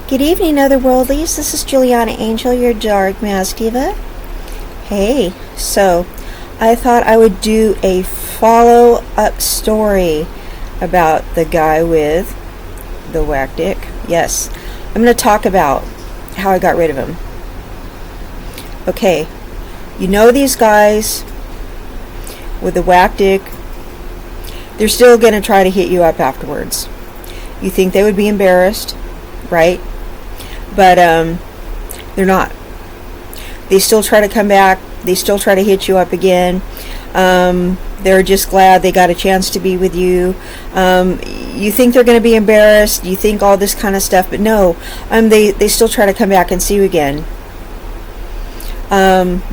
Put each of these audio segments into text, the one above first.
Good evening, otherworldlies. This is Juliana Angel, your dark mask diva. Hey, so I thought I would do a follow-up story about the guy with the whack dick. Yes, I'm going to talk about how I got rid of him. Okay, you know these guys with the whack dick, they're still going to try to hit you up afterwards. You think they would be embarrassed, right? But they're not. They still try to come back. They still try to hit you up again. They're just glad they got a chance to be with you. You think they're going to be embarrassed. You think all this kind of stuff, but no. They still try to come back and see you again.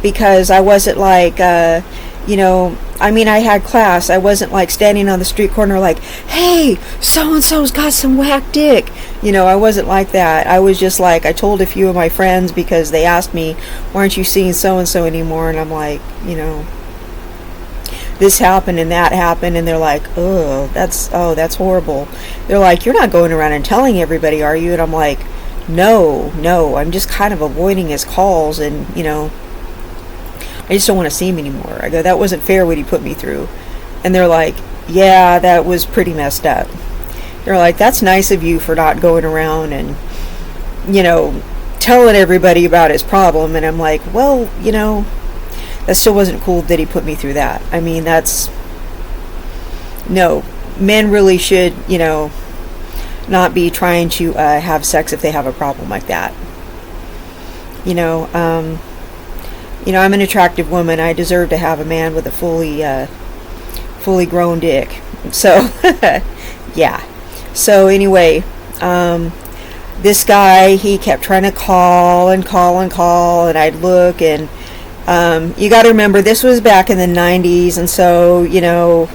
Because I wasn't like, I had class. I wasn't like standing on the street corner like, hey, so-and-so's got some whack dick. I wasn't like that. I was just like, I told a few of my friends because they asked me, why aren't you seeing so-and-so anymore? And I'm like, this happened and that happened. And they're like, that's horrible. They're like, you're not going around and telling everybody, are you? And I'm like, no, I'm just kind of avoiding his calls and, I just don't want to see him anymore. I go, that wasn't fair what he put me through. And they're like, yeah, that was pretty messed up. They're like, that's nice of you for not going around and, telling everybody about his problem. And I'm like, well, that still wasn't cool that he put me through that. I mean, no, men really should, not be trying to have sex if they have a problem like that. I'm an attractive woman. I deserve to have a man with a fully grown dick. So, yeah. So anyway, this guy, he kept trying to call, and I'd look, and you got to remember, this was back in the 90s, and so,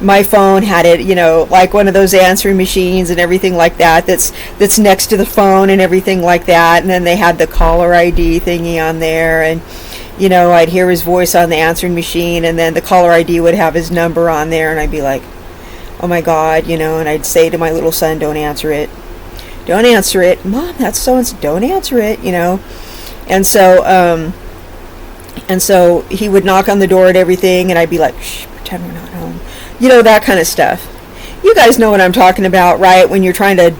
my phone had it, like one of those answering machines and everything like that, that's next to the phone and everything like that, and then they had the caller ID thingy on there, and I'd hear his voice on the answering machine, and then the caller ID would have his number on there, and I'd be like, oh my God, and I'd say to my little son, don't answer it, Mom, that's so-and-so, don't answer it, and so he would knock on the door and everything, and I'd be like, shh, pretend we're not home, that kind of stuff. You guys know what I'm talking about, right? When you're trying to,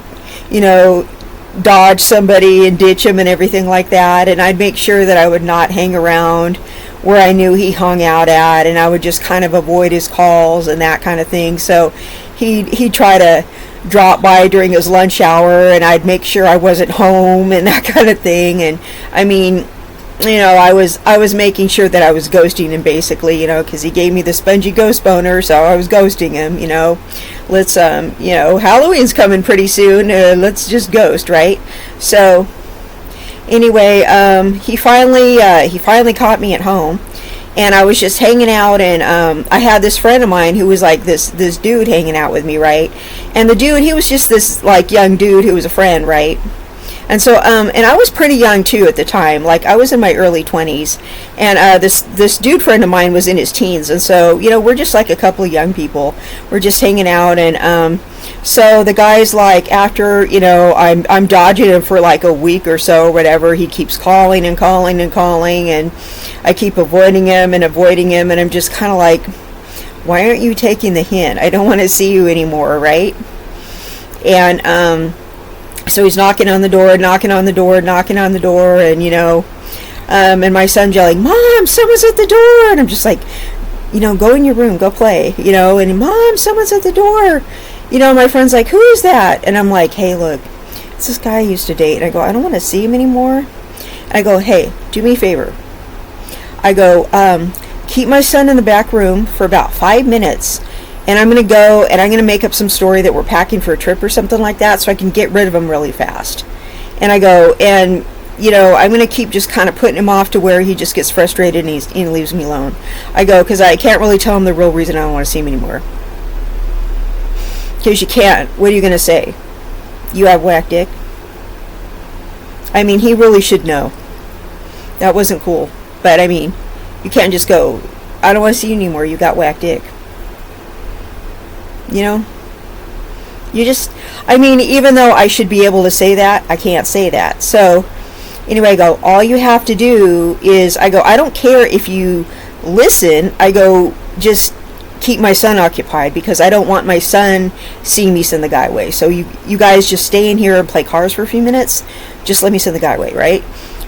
dodge somebody and ditch him and everything like that, and I'd make sure that I would not hang around where I knew he hung out at, and I would just kind of avoid his calls and that kind of thing. So he'd try to drop by during his lunch hour, and I'd make sure I wasn't home and that kind of thing. And I mean, I was making sure that I was ghosting him, basically, because he gave me the spongy ghost boner, so I was ghosting him. Let's Halloween's coming pretty soon, let's just ghost, right? So anyway, he finally caught me at home, and I was just hanging out, and I had this friend of mine who was like this dude hanging out with me, right? And the dude, he was just this like young dude who was a friend, right? And so, and I was pretty young too at the time. Like, I was in my early 20s, and this dude friend of mine was in his teens. And so, we're just like a couple of young people. We're just hanging out, and so the guy's like, after I'm dodging him for like a week or so, or whatever. He keeps calling, and I keep avoiding him, and I'm just kind of like, why aren't you taking the hint? I don't want to see you anymore, right? And so he's knocking on the door, and and my son's yelling, Mom, someone's at the door. And I'm just like, go in your room, go play, and Mom, someone's at the door. My friend's like, who is that? And I'm like, hey, look, it's this guy I used to date. And I go, I don't want to see him anymore. And I go, hey, do me a favor. I go, keep my son in the back room for about 5 minutes. And I'm going to go, and I'm going to make up some story that we're packing for a trip or something like that, so I can get rid of him really fast. And I go, and, I'm going to keep just kind of putting him off to where he just gets frustrated and he leaves me alone. I go, because I can't really tell him the real reason I don't want to see him anymore. Because you can't. What are you going to say? You have whack dick? I mean, he really should know. That wasn't cool. But, I mean, you can't just go, I don't want to see you anymore, you got whack dick. You just, I mean, even though I should be able to say that, I can't say that. So anyway, I go, all you have to do is, I go, I don't care if you listen. I go, just keep my son occupied, because I don't want my son seeing me send the guy away. So you guys just stay in here and play cars for a few minutes. Just let me send the guy away, right?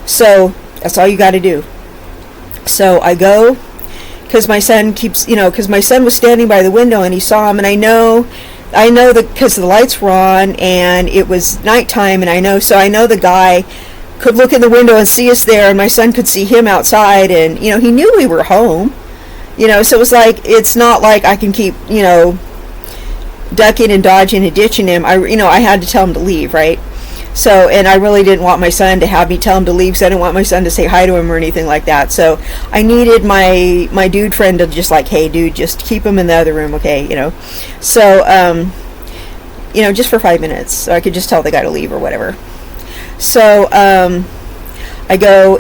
So that's all you got to do. So I go, because my son keeps, because my son was standing by the window and he saw him, and I know that because the lights were on and it was nighttime, and I know the guy could look in the window and see us there, and my son could see him outside, and he knew we were home. So it was like, it's not like I can keep, ducking and dodging and ditching him. I had to tell him to leave, right? So, and I really didn't want my son to have me tell him to leave, because I didn't want my son to say hi to him or anything like that. So I needed my dude friend to just like, hey dude, just keep him in the other room, okay? So, just for 5 minutes, so I could just tell the guy to leave or whatever. So, I go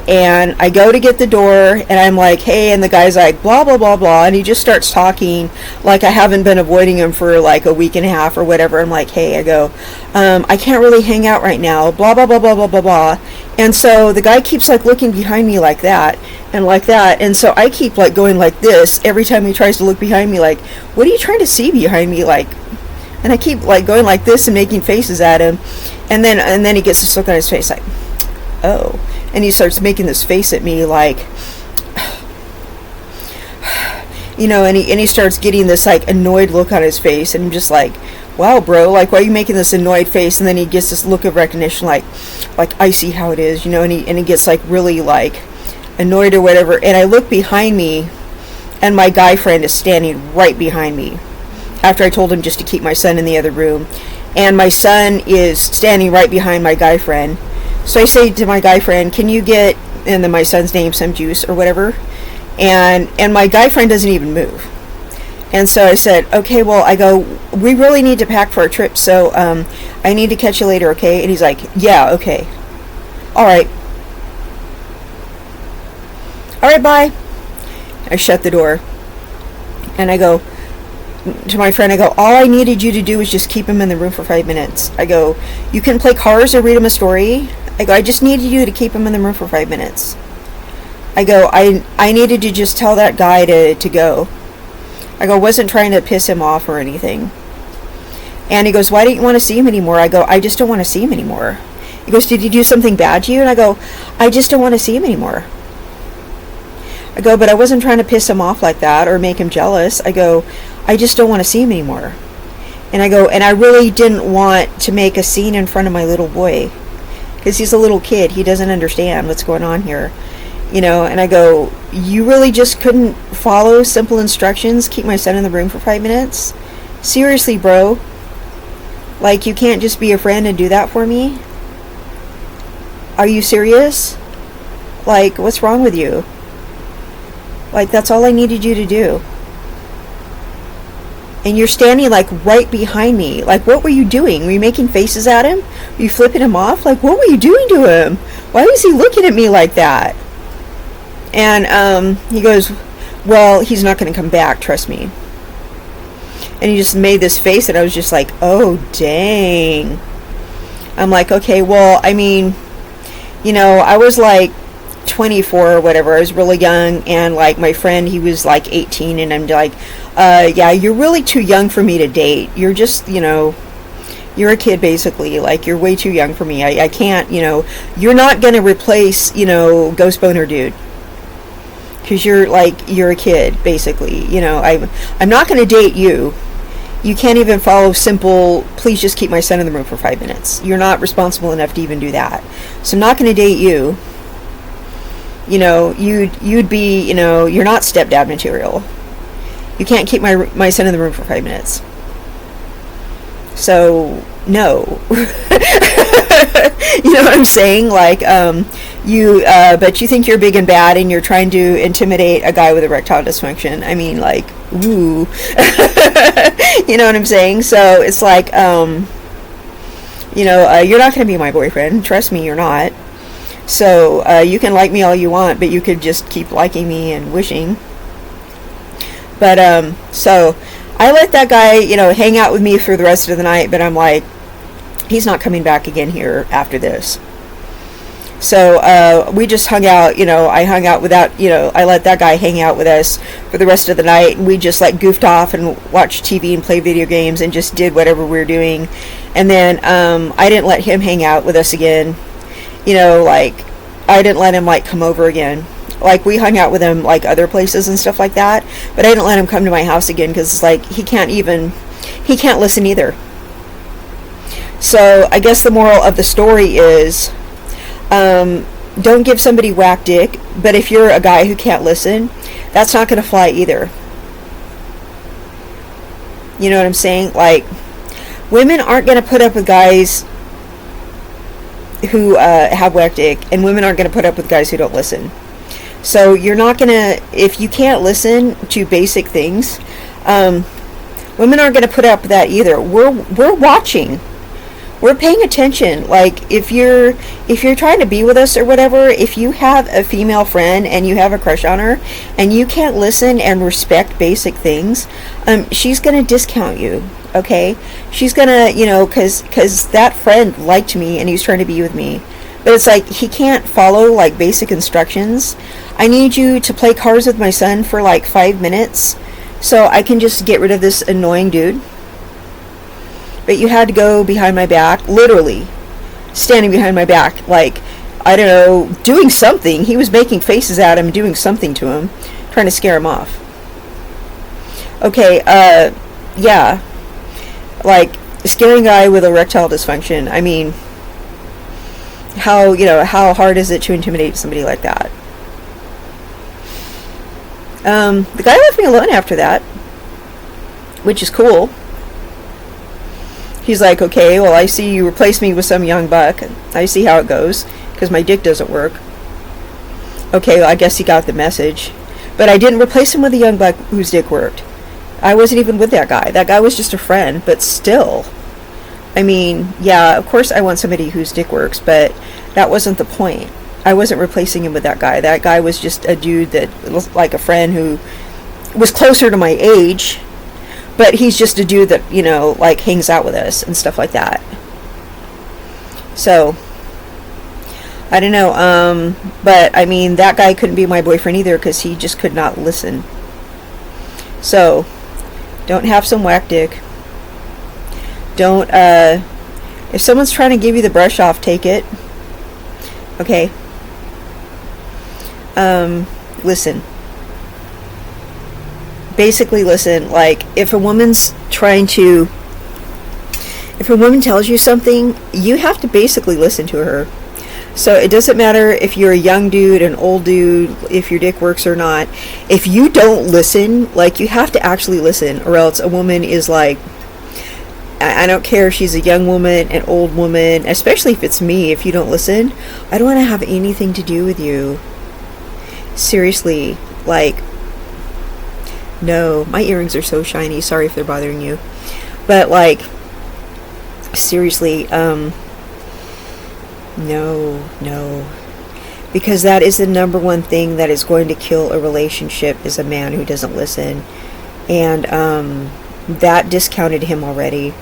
to get the door, and I'm like, hey, and the guy's like, blah, blah, blah, blah, and he just starts talking like I haven't been avoiding him for like a week and a half or whatever. I'm like, hey, I go, I can't really hang out right now, blah, blah, blah, blah, blah, blah, blah. And so the guy keeps like looking behind me like that, and so I keep like going like this every time he tries to look behind me, like, what are you trying to see behind me, like? And I keep like going like this and making faces at him, and then he gets this look on his face like, oh. And he starts making this face at me like, and he starts getting this like annoyed look on his face, and I'm just like, wow, bro, like, why are you making this annoyed face? And then he gets this look of recognition, like I see how it is, and he gets like really like annoyed or whatever. And I look behind me, and my guy friend is standing right behind me, after I told him just to keep my son in the other room, and my son is standing right behind my guy friend. So I say to my guy friend, can you get, and then my son's name, some juice or whatever, and my guy friend doesn't even move. And so I said, okay, well, I go, we really need to pack for our trip, so I need to catch you later, okay? And he's like, yeah, okay, all right, bye. I shut the door, and I go to my friend, I go, all I needed you to do was just keep him in the room for 5 minutes. I go, you can play cars or read him a story. I go, I just needed you to keep him in the room for 5 minutes. I go, I needed to just tell that guy to go. I go, wasn't trying to piss him off or anything. And he goes, why don't you want to see him anymore? I go, I just don't want to see him anymore. He goes, did he do something bad to you? And I go, I just don't want to see him anymore. I go, but I wasn't trying to piss him off like that or make him jealous. I go, I just don't want to see him anymore. And I go, and I really didn't want to make a scene in front of my little boy, because he's a little kid. He doesn't understand what's going on here, and I go, you really just couldn't follow simple instructions, keep my son in the room for 5 minutes? Seriously, bro, like, you can't just be a friend and do that for me? Are you serious? Like, what's wrong with you? Like, that's all I needed you to do. And you're standing like right behind me. Like, what were you doing? Were you making faces at him? Were you flipping him off? Like, what were you doing to him? Why was he looking at me like that? And he goes, well, he's not going to come back, trust me. And he just made this face, and I was just like, oh, dang. I'm like, okay, well, I mean, I was like 24 or whatever. I was really young, and like my friend, he was like 18, and I'm like, yeah, you're really too young for me to date. You're just, you're a kid basically. Like, you're way too young for me. I can't, you're not going to replace, Ghost Boner Dude. Because you're a kid basically. I'm not going to date you. You can't even follow simple, please just keep my son in the room for 5 minutes. You're not responsible enough to even do that. So I'm not going to date you. You'd be, you're not stepdad material. You can't keep my son in the room for 5 minutes. So, no. You know what I'm saying? Like, but you think you're big and bad, and you're trying to intimidate a guy with erectile dysfunction. I mean, like, ooh. You know what I'm saying? So, it's like, you're not going to be my boyfriend. Trust me, you're not. So, you can like me all you want, but you could just keep liking me and wishing. But, so, I let that guy, hang out with me for the rest of the night, but I'm like, he's not coming back again here after this. So we just hung out, I hung out without, I let that guy hang out with us for the rest of the night, and we just like goofed off and watched TV and played video games and just did whatever we were doing. And then I didn't let him hang out with us again. Like, I didn't let him like come over again. Like, we hung out with him like other places and stuff like that, but I didn't let him come to my house again, because it's like he can't listen either. So I guess the moral of the story is, don't give somebody whack dick, but if you're a guy who can't listen, that's not going to fly either. You know what I'm saying? Like, women aren't going to put up with guys who have whack dick, and women aren't going to put up with guys who don't listen. So you're not going to, if you can't listen to basic things, women aren't going to put up with that either. We're watching. We're paying attention. Like, if you're trying to be with us or whatever, if you have a female friend and you have a crush on her and you can't listen and respect basic things, she's going to discount you, okay? She's going to, because that friend liked me and he's trying to be with me. But it's like, he can't follow, like, basic instructions. I need you to play cards with my son for, like, 5 minutes so I can just get rid of this annoying dude. But you had to go behind my back, literally standing behind my back, like, I don't know, doing something. He was making faces at him, doing something to him, trying to scare him off. Okay, yeah, like, scaring a guy with erectile dysfunction. I mean, how hard is it to intimidate somebody like that? The guy left me alone after that, which is cool. He's like, okay, well, I see you replaced me with some young buck. I see how it goes, because my dick doesn't work. Okay, well, I guess he got the message. But I didn't replace him with a young buck whose dick worked. I wasn't even with that guy. That guy was just a friend, but still. I mean, yeah, of course I want somebody whose dick works, but that wasn't the point. I wasn't replacing him with that guy. That guy was just a dude that was like a friend who was closer to my age, but he's just a dude that, like, hangs out with us and stuff like that. So, I don't know, but, I mean, that guy couldn't be my boyfriend either, because he just could not listen. So, don't have some whack dick. Don't, if someone's trying to give you the brush off, take it. Okay? Listen. Basically listen. Like, if a woman tells you something, you have to basically listen to her. So it doesn't matter if you're a young dude, an old dude, if your dick works or not. If you don't listen, like, you have to actually listen, or else a woman is like, I don't care if she's a young woman, an old woman, especially if it's me. If you don't listen, I don't want to have anything to do with you. Seriously, like, no, my earrings are so shiny. Sorry if they're bothering you. But, like, seriously, no. Because that is the number one thing that is going to kill a relationship, is a man who doesn't listen. And, that discounted him already.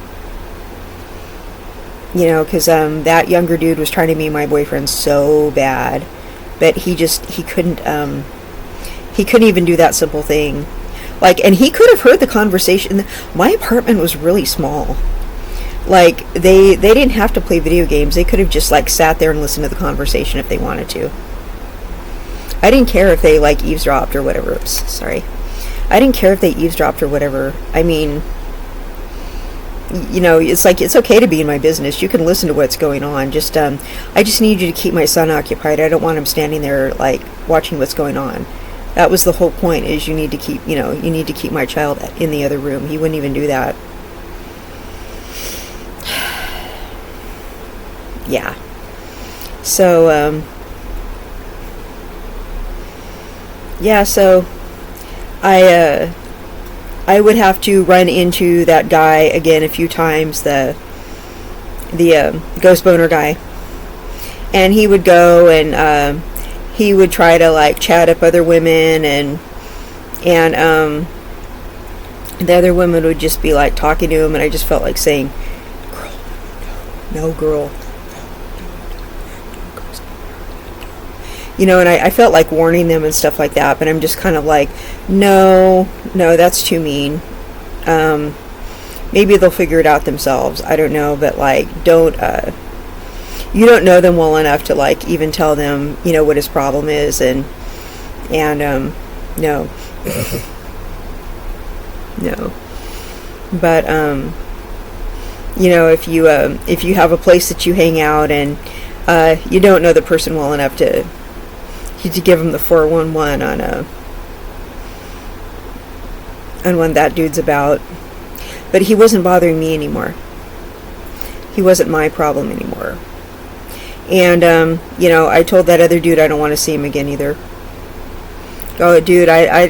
Because, that younger dude was trying to be my boyfriend so bad. But he couldn't even do that simple thing. Like, and he could have heard the conversation. My apartment was really small. Like, they didn't have to play video games. They could have just, like, sat there and listened to the conversation if they wanted to. I didn't care if they, like, eavesdropped or whatever. Oops, sorry. I didn't care if they eavesdropped or whatever. I mean, it's like, it's okay to be in my business. You can listen to what's going on. Just, I just need you to keep my son occupied. I don't want him standing there, like, watching what's going on. That was the whole point, is you need to keep my child in the other room. He wouldn't even do that. Yeah. So, yeah, so I would have to run into that guy again a few times, the ghost boner guy. And he would go and, he would try to, like, chat up other women and The other women would just be like talking to him, and I just felt like saying, "Girl, no, girl." And I felt like warning them and stuff like that, but I'm just kind of like, no, that's too mean. Maybe they'll figure it out themselves. I don't know, but like, you don't know them well enough to like even tell them, what his problem is, and no, no. But if you have a place that you hang out and you don't know the person well enough to give them the 411 on what that dude's about. But he wasn't bothering me anymore. He wasn't my problem anymore. And I told that other dude I don't want to see him again either. Oh, dude, I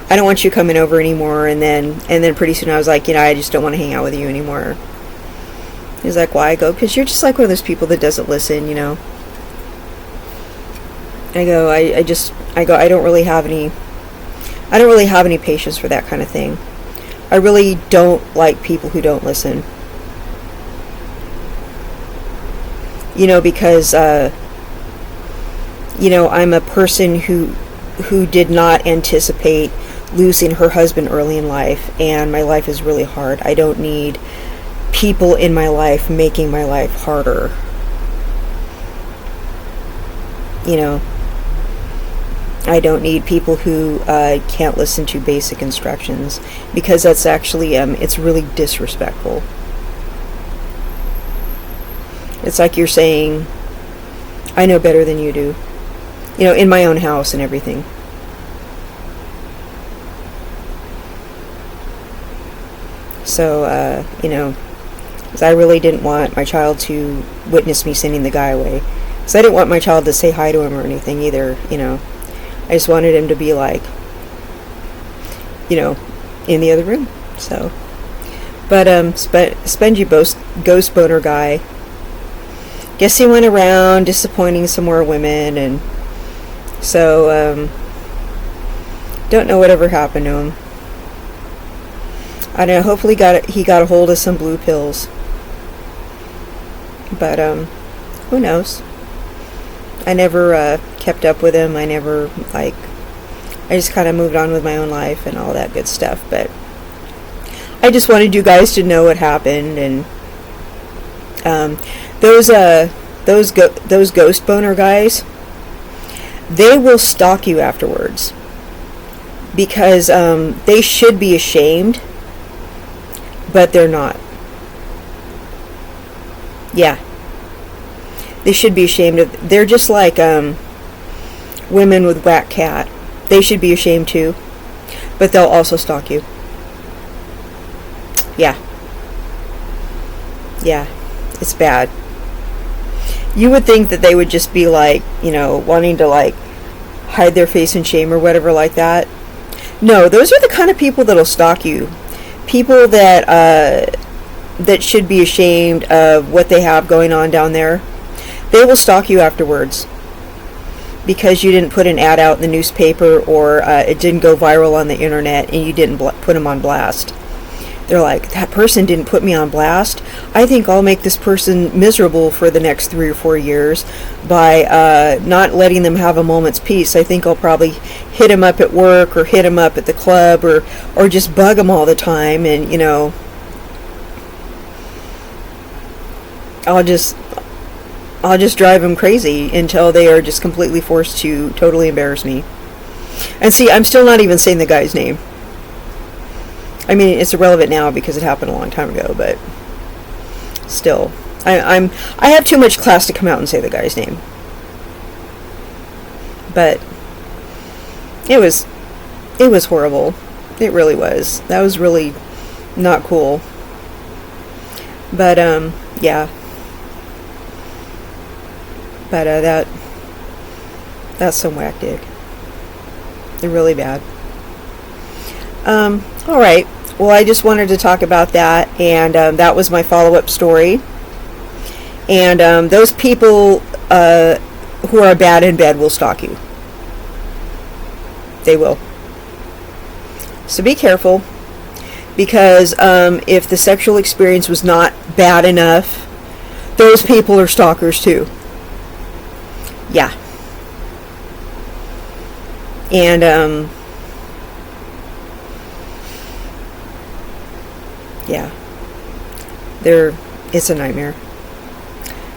don't want you coming over anymore. And then pretty soon I was like, I just don't want to hang out with you anymore. He's like, why? I go, because you're just like one of those people that doesn't listen, I go, I don't really have any patience for that kind of thing. I really don't like people who don't listen. Because I'm a person who did not anticipate losing her husband early in life, and my life is really hard. I don't need people in my life making my life harder. I don't need people who can't listen to basic instructions, because that's actually, it's really disrespectful. It's like you're saying, I know better than you do, in my own house and everything. So, because I really didn't want my child to witness me sending the guy away. Because I didn't want my child to say hi to him or anything either, I just wanted him to be like, in the other room. So, but spongy ghost boner guy, guess he went around disappointing some more women, and so don't know whatever happened to him. I don't know. Hopefully he got a hold of some blue pills, but who knows? I never kept up with him. I just kind of moved on with my own life and all that good stuff. But I just wanted you guys to know what happened. And those ghost boner guys, they will stalk you afterwards, because they should be ashamed, but they're not. Yeah. They should be ashamed of. They're just like women with whack cat. They should be ashamed too, but they'll also stalk you. Yeah, it's bad. You would think that they would just be like, wanting to like hide their face in shame or whatever like that. No, those are the kind of people that'll stalk you. People that should be ashamed of what they have going on down there. They will stalk you afterwards because you didn't put an ad out in the newspaper, or it didn't go viral on the internet, and you didn't put them on blast. They're like, that person didn't put me on blast. I think I'll make this person miserable for the next 3 or 4 years by not letting them have a moment's peace. I think I'll probably hit them up at work, or hit them up at the club, or just bug them all the time, and I'll just drive them crazy until they are just completely forced to totally embarrass me. And see, I'm still not even saying the guy's name. I mean, it's irrelevant now because it happened a long time ago, but still, I have too much class to come out and say the guy's name. But it was horrible. It really was. That was really not cool. But yeah. But that's some whack dig. They're really bad. All right. Well, I just wanted to talk about that, and that was my follow-up story. And those people who are bad in bed will stalk you. They will. So be careful, because if the sexual experience was not bad enough, those people are stalkers too. Yeah. And yeah, it's a nightmare.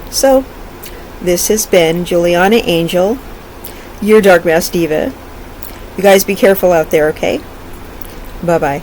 So this has been Juliana Angel, your Dark Mass Diva. You guys be careful out there, okay? Bye-bye.